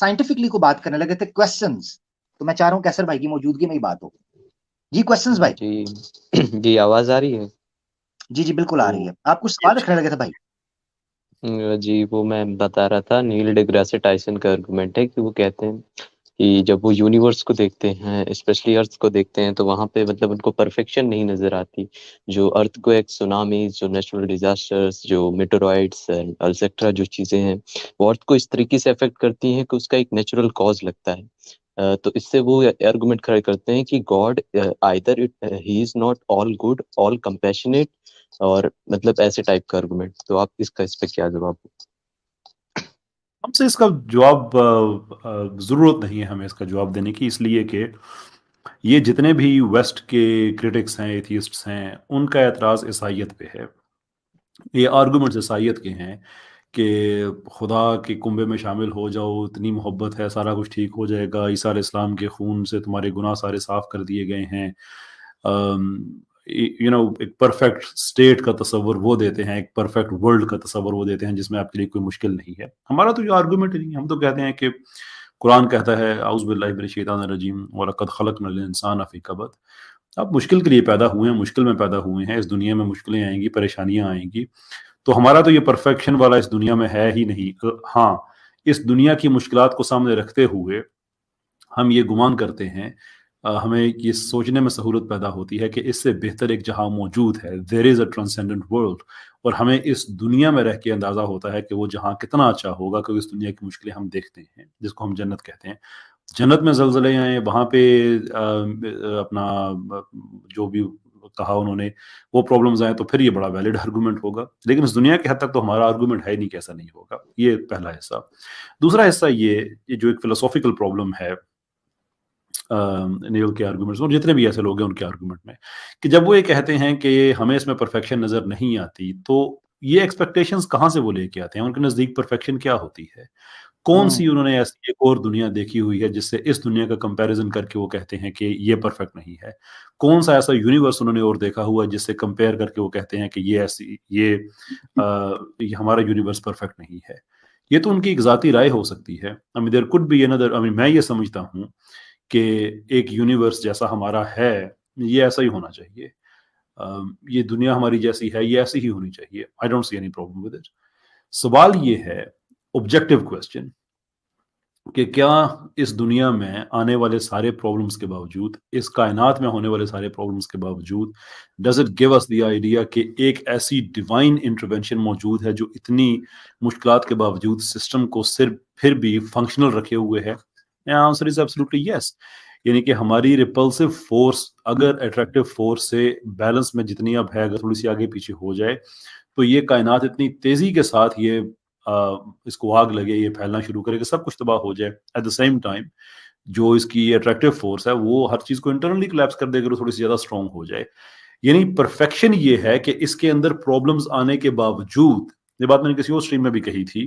Scientifically को बात करने लगे थे, क्वेश्चंस। तो मैं चाह रहा हूँ कैसर भाई की मौजूदगी में ही बात हो। जी क्वेश्चंस भाई। जी। जी आवाज आ रही है। जी जी बिल्कुल आ रही तो है। आप कुछ सवाल रखने लगे थे भाई। जी वो मैं बता रहा था, नील डिग्रासे टाइसन का आर्गुमेंट है कि वो कहते हैं कि जब वो यूनिवर्स को देखते हैं, स्पेशली अर्थ को देखते हैं, तो वहां पे मतलब उनको परफेक्शन नहीं नजर आती। जो अर्थ को एक सुनामी, जो नेचुरल डिजास्टर्स, जो मेटेरॉइड्स एंड एक्सेट्रा जो चीजें हैं, वो अर्थ को इस तरीके से अफेक्ट करती हैं कि उसका एक नेचुरल कॉज लगता है। तो इससे वो आर्गुमेंट खड़े करते हैं कि God either it he is not all good, all compassionate, और मतलब ऐसे टाइप का आर्गुमेंट। तो आप इसका इस पे क्या जवाब? हमसे इसका जवाब जरूरत नहीं है हमें इसका जवाब देने की, इसलिए कि ये जितने भी वेस्ट के क्रिटिक्स हैं, एथियस्ट्स हैं, उनका एतराज़ ईसाइयत पे है। ये आर्गुमेंट्स ईसाइयत के हैं कि खुदा के कुंबे में शामिल हो जाओ, इतनी मोहब्बत है, सारा कुछ ठीक हो जाएगा, ईसा अलैहिस्सलाम के खून से तुम्हारे गुनाह सारे साफ कर दिए गए हैं। यू नो एक परफेक्ट स्टेट का तस्वर वो देते हैं, एक परफेक्ट वर्ल्ड का तस्वर वो देते हैं जिसमें आपके लिए कोई मुश्किल नहीं है। हमारा तो ये आर्गुमेंट ही नहीं है। हम तो कहते हैं कि कुरान कहता है औज़ु बिल्लाहि मिनश शैतानिर रजीम व लक़द खलक़नल इंसाना फ़ी कबद। आप मुश्किल के लिए पैदा हुए हैं, मुश्किल में पैदा हुए हैं। इस दुनिया में मुश्किलें आएंगी, परेशानियां आएंगी। तो हमारा तो ये परफेक्शन वाला इस दुनिया में है ही नहीं। हाँ, इस दुनिया की मुश्किलात को सामने रखते हुए हम ये गुमान करते हैं, हमें ये सोचने में सहूलत पैदा होती है कि इससे बेहतर एक जहां मौजूद है, there is a transcendent world. और हमें इस दुनिया में रह के अंदाज़ा होता है कि वो जहां कितना अच्छा होगा, क्योंकि इस दुनिया की मुश्किलें हम देखते हैं जिसको हम जन्नत कहते हैं। जन्नत में ज़लज़ले आए, वहाँ पे अपना जो भी कहा उन्होंने, वो प्रॉब्लम्स आए, तो फिर ये बड़ा वैलिड आर्गुमेंट होगा। लेकिन इस दुनिया के हद तक तो हमारा आर्गुमेंट है नहीं कि ऐसा नहीं होगा। ये पहला हिस्सा। दूसरा हिस्सा ये जो एक फिलोसॉफिकल प्रॉब्लम है नील के आर्गुमेंट्स में, और जितने भी ऐसे लोग हैं उनके आर्गुमेंट में, कि जब वो ये कहते हैं कि हमें इसमें परफेक्शन नज़र नहीं आती, तो ये एक्सपेक्टेशंस कहाँ से वो लेके आते हैं? उनके नज़दीक परफेक्शन क्या होती है? कौन सी उन्होंने ऐसी एक और दुनिया देखी हुई है जिससे इस दुनिया का कंपैरिजन करके वो कहते हैं कि ये परफेक्ट नहीं है? कौन सा ऐसा यूनिवर्स उन्होंने और देखा हुआ है जिससे कंपेयर करके वो कहते हैं कि ये ऐसी ये हमारा यूनिवर्स परफेक्ट नहीं है? ये तो उनकी एक ज़ाती राय हो सकती है। I mean there could be another, I mean मैं ये समझता हूँ कि एक यूनिवर्स जैसा हमारा है, ये ऐसा ही होना चाहिए। ये दुनिया हमारी जैसी है, ये ऐसी ही होनी चाहिए। I don't see any problem with it. सवाल ये है, ऑब्जेक्टिव क्वेश्चन, कि क्या इस दुनिया में आने वाले सारे प्रॉब्लम्स के बावजूद, इस कायनात में होने वाले सारे प्रॉब्लम्स के बावजूद, does it give us the idea कि एक ऐसी डिवाइन इंटरवेंशन मौजूद है जो इतनी मुश्किलात के बावजूद सिस्टम को सिर्फ फिर भी फंक्शनल रखे हुए है? Answer is absolutely yes. यानी कि हमारी रिपल्सिव फोर्स अगर अट्रैक्टिव फोर्स से बैलेंस में जितनी अब है, अगर थोड़ी सी आगे पीछे हो जाए, तो ये कायनात इतनी तेजी के साथ ये इसको आग लगे, ये फैलना शुरू करे कि सब कुछ तबाह हो जाए। एट द सेम टाइम जो इसकी अट्रैक्टिव फोर्स है वो हर चीज को इंटरनली कोलैप्स कर देगा, थोड़ी सी ज्यादा स्ट्रांग हो जाए। यानी परफेक्शन ये है कि इसके अंदर प्रॉब्लम्स आने के बावजूद, ये बात मैंने किसी और स्ट्रीम में भी कही थी,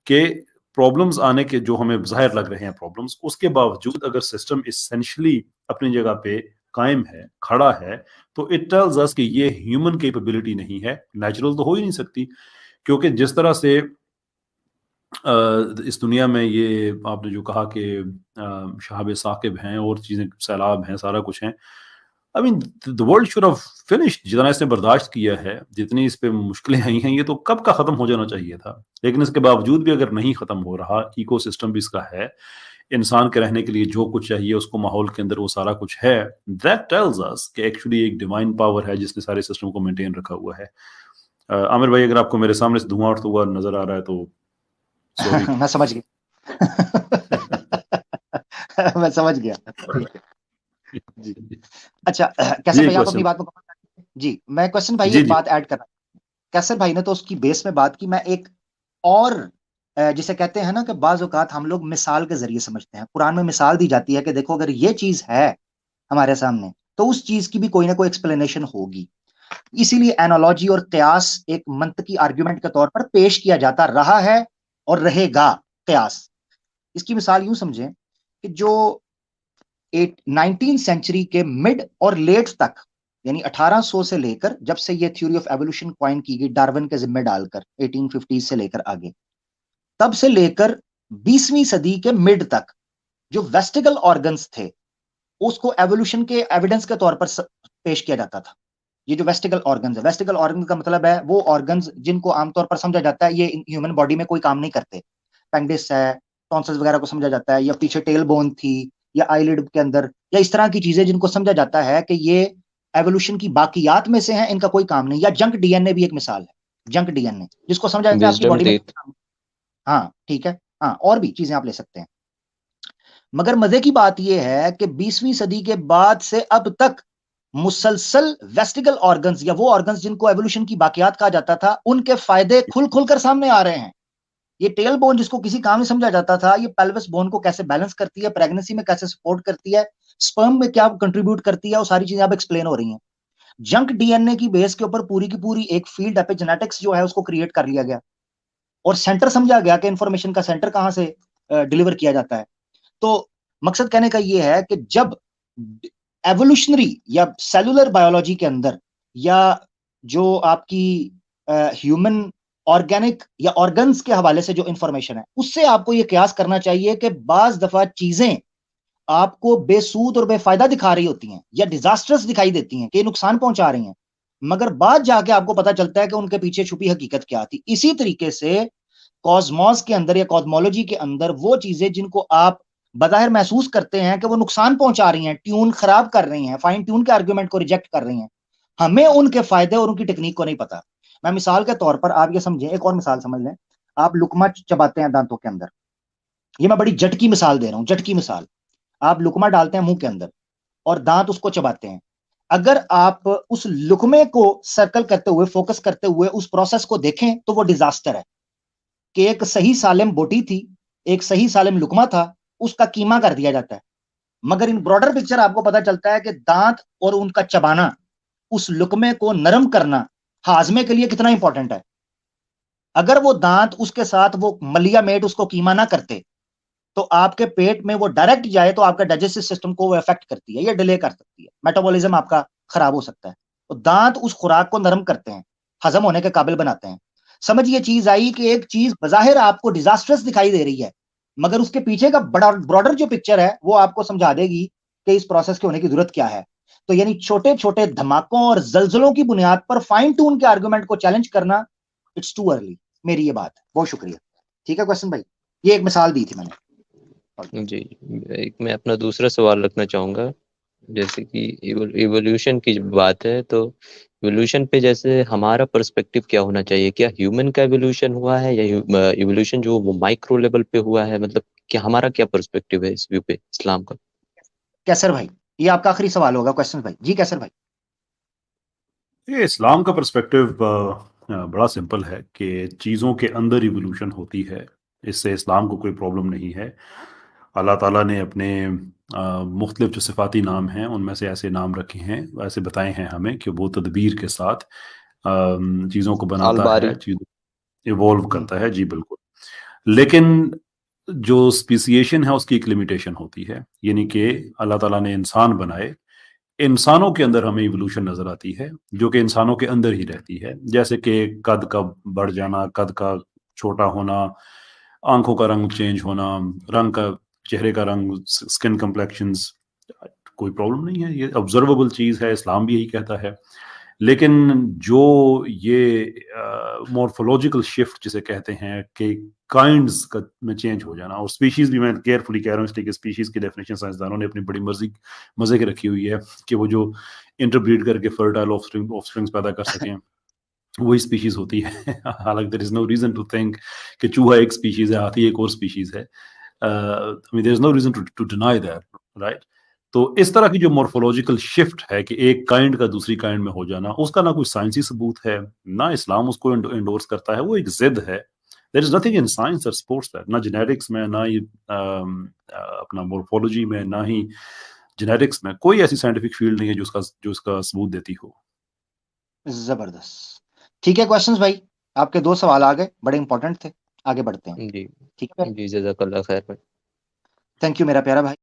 कि प्रॉब्लम्स आने के जो हमें जाहिर लग रहे हैं प्रॉब्लम्स, उसके बावजूद अगर सिस्टम इसेंशियली अपनी जगह पे कायम है, खड़ा है, तो इट टेल्स अस कि ये ह्यूमन कैपेबिलिटी नहीं है, नेचुरल तो हो ही नहीं सकती। क्योंकि जिस तरह से इस दुनिया में ये आपने जो कहा कि शहाब साकिब हैं और चीज़ें, सैलाब हैं, सारा कुछ है। I mean the world should have finished. जितना इसने बर्दाश्त किया है, जितनी इस पे मुश्किलें आई हैं, ये तो कब का ख़त्म हो जाना चाहिए था। लेकिन इसके बावजूद भी अगर नहीं ख़त्म हो रहा, इकोसिस्टम भी इसका है, इंसान के रहने के लिए जो कुछ चाहिए उसको माहौल के अंदर वो सारा कुछ है, दैट टेल्स अस कि एक्चुअली एक डिवाइन पावर है जिसने सारे सिस्टम को मेंटेन रखा हुआ है। आमिर भाई, अगर आपको मेरे सामने से धुआं उठता हुआ नजर आ रहा है तो सॉरी। मैं समझ गया। मैं समझ गया। ठीक है जी। अच्छा कैसर ये भाई, आप अपनी क्वेश्चन। बात मुकम्मल करें। जी मैं क्वेश्चन भाई जी एक जी। बात ऐड करना। कैसर भाई ने तो उसकी बेस में बात की, मैं एक और जिसे कहते हैं ना कि बाज औकात हम लोग मिसाल के जरिए समझते हैं। कुरान में मिसाल दी जाती है कि देखो अगर ये चीज है हमारे सामने, तो उस चीज की भी कोई ना कोई एक्सप्लेनेशन होगी। इसीलिए एनालॉजी और कयास एक मंतकी आर्गुमेंट के तौर पर पेश किया जाता रहा है और रहेगा। कयास, इसकी मिसाल यूं समझें कि जो 19 सेंचुरी के मिड और लेट तक, यानी 1800 से लेकर, जब से ये थ्योरी ऑफ एवोल्यूशन क्वाइन की गई डार्विन के जिम्मे डालकर 1850 से लेकर आगे, तब से लेकर 20वीं सदी के मिड तक जो वेस्टिगल ऑर्गन्स थे उसको एवोल्यूशन के एविडेंस के तौर पर पेश किया जाता था। ये जो वेस्टिगल ऑर्गन्स है, वेस्टिगल ऑर्गन का मतलब है वो ऑर्गन्स जिनको आमतौर पर समझा जाता है ये ह्यूमन बॉडी में कोई काम नहीं करते। पेंडिस है, टॉन्सिल्स वगैरह को समझा जाता है, या पीछे टेल बोन थी, या आईलिड के अंदर, या इस तरह की चीजें जिनको समझा जाता है कि ये एवोल्यूशन की बाकियात में से हैं, इनका कोई काम नहीं। या जंक डीएनए भी एक मिसाल है, जंक डीएनए जिसको समझा जाता है आपकी विजडम बॉडी में। टीथ। हाँ ठीक है, हाँ और भी चीजें आप ले सकते हैं। मगर मजे की बात यह है कि 20वीं सदी के बाद से अब तक मुसलसल वेस्टिगल ऑर्गन्स या वो ऑर्गन्स जिनको एवोल्यूशन की बाकियात कहा जाता था उनके फायदे खुल खुलकर सामने आ रहे हैं। ये टेल बोन जिसको किसी काम नहीं समझा जाता था, ये पेल्विस बोन को कैसे बैलेंस करती है, प्रेगनेंसी में कैसे सपोर्ट करती है, स्पर्म में क्या कंट्रीब्यूट करती है, वो सारी चीजें अब एक्सप्लेन हो रही हैं। जंक डीएनए की बेस के ऊपर पूरी की पूरी एक फील्ड एपिजेनेटिक्स जो है उसको क्रिएट कर लिया गया और सेंटर समझा गया कि इंफॉर्मेशन का सेंटर कहां से डिलीवर किया जाता है। तो मकसद कहने का यह है कि जब एवोल्यूशनरी या सेलुलर बायोलॉजी के अंदर या जो आपकी ह्यूमन ऑर्गेनिक या ऑर्गन्स के हवाले से जो इंफॉर्मेशन है उससे आपको यह कयास करना चाहिए कि बाज दफा चीजें आपको बेसूद और बेफायदा दिखा रही होती हैं या डिजास्टर्स दिखाई देती हैं कि नुकसान पहुंचा रही हैं, मगर बाद जाके आपको पता चलता है कि उनके पीछे छुपी हकीकत क्या थी। इसी तरीके से कॉस्मोस के अंदर या कॉस्मोलॉजी के अंदर वो चीजें जिनको आप बज़ाहिर महसूस करते हैं कि वो नुकसान पहुंचा रही हैं, ट्यून खराब कर रही हैं, फाइन ट्यून के आर्गुमेंट को रिजेक्ट कर रही हैं, हमें उनके फायदे और उनकी टेक्निक को नहीं पता। मैं मिसाल के तौर पर आप ये समझें, एक और मिसाल समझ लें। आप लुकमा चबाते हैं दांतों के अंदर, ये मैं बड़ी झटकी मिसाल दे रहा हूं, झटकी मिसाल। आप लुकमा डालते हैं मुंह के अंदर और दांत उसको चबाते हैं। अगर आप उस लुकमे को सर्कल करते हुए, फोकस करते हुए उस प्रोसेस को देखें तो वो डिजास्टर है कि एक सही सालिम बोटी थी, एक सही सालिम लुकमा था, उसका कीमा कर दिया जाता है। मगर इन ब्रॉडर पिक्चर आपको पता चलता है कि दांत और उनका चबाना, उस लुकमे को नरम करना हाजमे के लिए कितना इंपॉर्टेंट है। अगर वो दांत उसके साथ वो मलिया मेट उसको कीमा ना करते तो आपके पेट में वो डायरेक्ट जाए तो आपका डाइजेस्टिव सिस्टम को वो इफेक्ट करती है या डिले कर सकती है, मेटाबॉलिज्म आपका खराब हो सकता है। तो दांत उस खुराक को नरम करते हैं, हजम होने के काबिल बनाते हैं। समझ ये चीज आई कि एक चीज बजाहिर आपको डिजास्टर्स दिखाई दे रही है, मगर उसके पीछे का बड़ा ब्रॉडर जो पिक्चर है वो आपको समझा देगी कि इस प्रोसेस के होने की जरूरत क्या है। तो यानी छोटे छोटे धमाकों और जलजलों की बुनियाद पर फाइन ट्यून के आर्गुमेंट को चैलेंज करना, इट्स टू अर्ली। मेरी ये बात है। बहुत शुक्रिया। ठीक है क्वेश्चन भाई, ये एक मिसाल दी थी मैंने। जी, एक मैं अपना दूसरा सवाल रखना चाहूँगा। जैसे कि इवोल्यूशन की जब बात है तो इवोल्यूशन पे जैसे हमारा पर्सपेक्टिव क्या होना चाहिए? क्या ह्यूमन का इवोल्यूशन हुआ है या इवोल्यूशन जो वो माइक्रो लेवल पे हुआ है? मतलब क्या हमारा क्या पर्सपेक्टिव है इस व्यू पे इस्लाम का? कैसर भाई, ये आपका आखिरी सवाल होगा क्वेश्चन भाई। जी कैसर भाई। ये इस्लाम का पर्सपेक्टिव बड़ा सिंपल है कि चीज़ों के अंदर इवोल्यूशन होती है, इससे इस्लाम को कोई प्रॉब्लम नहीं है। अल्लाह ताला ने अपने मुख्तलिफ जो सिफाती नाम हैं उनमें से ऐसे नाम रखे हैं, ऐसे बताए हैं हमें कि वो तदबीर के साथ चीज़ों को बनाता अलबारी। है, चीज़ों इवॉल्व करता है। जी बिल्कुल। लेकिन जो स्पीसिएशन है उसकी एक लिमिटेशन होती है, यानी कि अल्लाह ताला ने इंसान बनाए, इंसानों के अंदर हमें इवोल्यूशन नजर आती है जो कि इंसानों के अंदर ही रहती है। जैसे कि कद का बढ़ जाना, कद का छोटा होना, आंखों का रंग चेंज होना, रंग का, चेहरे का रंग, स्किन कम्प्लेक्शंस, कोई प्रॉब्लम नहीं है, ये ऑब्जर्वेबल चीज़ है, इस्लाम भी यही कहता है। लेकिन जो ये मॉर्फोलॉजिकल शिफ्ट जिसे कहते हैं कि काइंड्स का में चेंज हो जाना, और स्पीशीज भी मैं केयरफुली कह रहा हूँ इसलिए कि स्पीशीज की डेफिनेशन साइंसदानों ने अपनी बड़ी मजे की रखी हुई है कि वो जो इंटरब्रीड करके फर्टाइल ऑफस्प्रिंग्स पैदा कर सकें वही स्पीशीज होती है। हालांकि there is no reason to think कि चूहा एक स्पीशीज है, हाथी एक और स्पीशीज है। I mean there is no reason to deny that, right. तो इस तरह की जो मॉर्फोलॉजिकल शिफ्ट है कि एक काइंड का दूसरी काइंड में हो जाना, उसका ना कोई साइंसी सबूत है, ना इस्लाम उसको इंडोर्स करता है, वो एक जिद है। There is nothing in science that supports that, ना जेनेटिक्स में, ना ही अपना मॉर्फोलॉजी में, ना ही जेनेटिक्स में कोई ऐसी साइंटिफिक फील्ड नहीं है जो उसका सबूत देती हो। जबरदस्त। ठीक है क्वेश्चंस भाई, आपके 2 सवाल आ गए, बड़े इंपॉर्टेंट थे। आगे बढ़ते हैं। जी। ठीक है, जी, जज़ाकल्लाह खैर भाई। थैंक यू मेरा प्यारा भाई।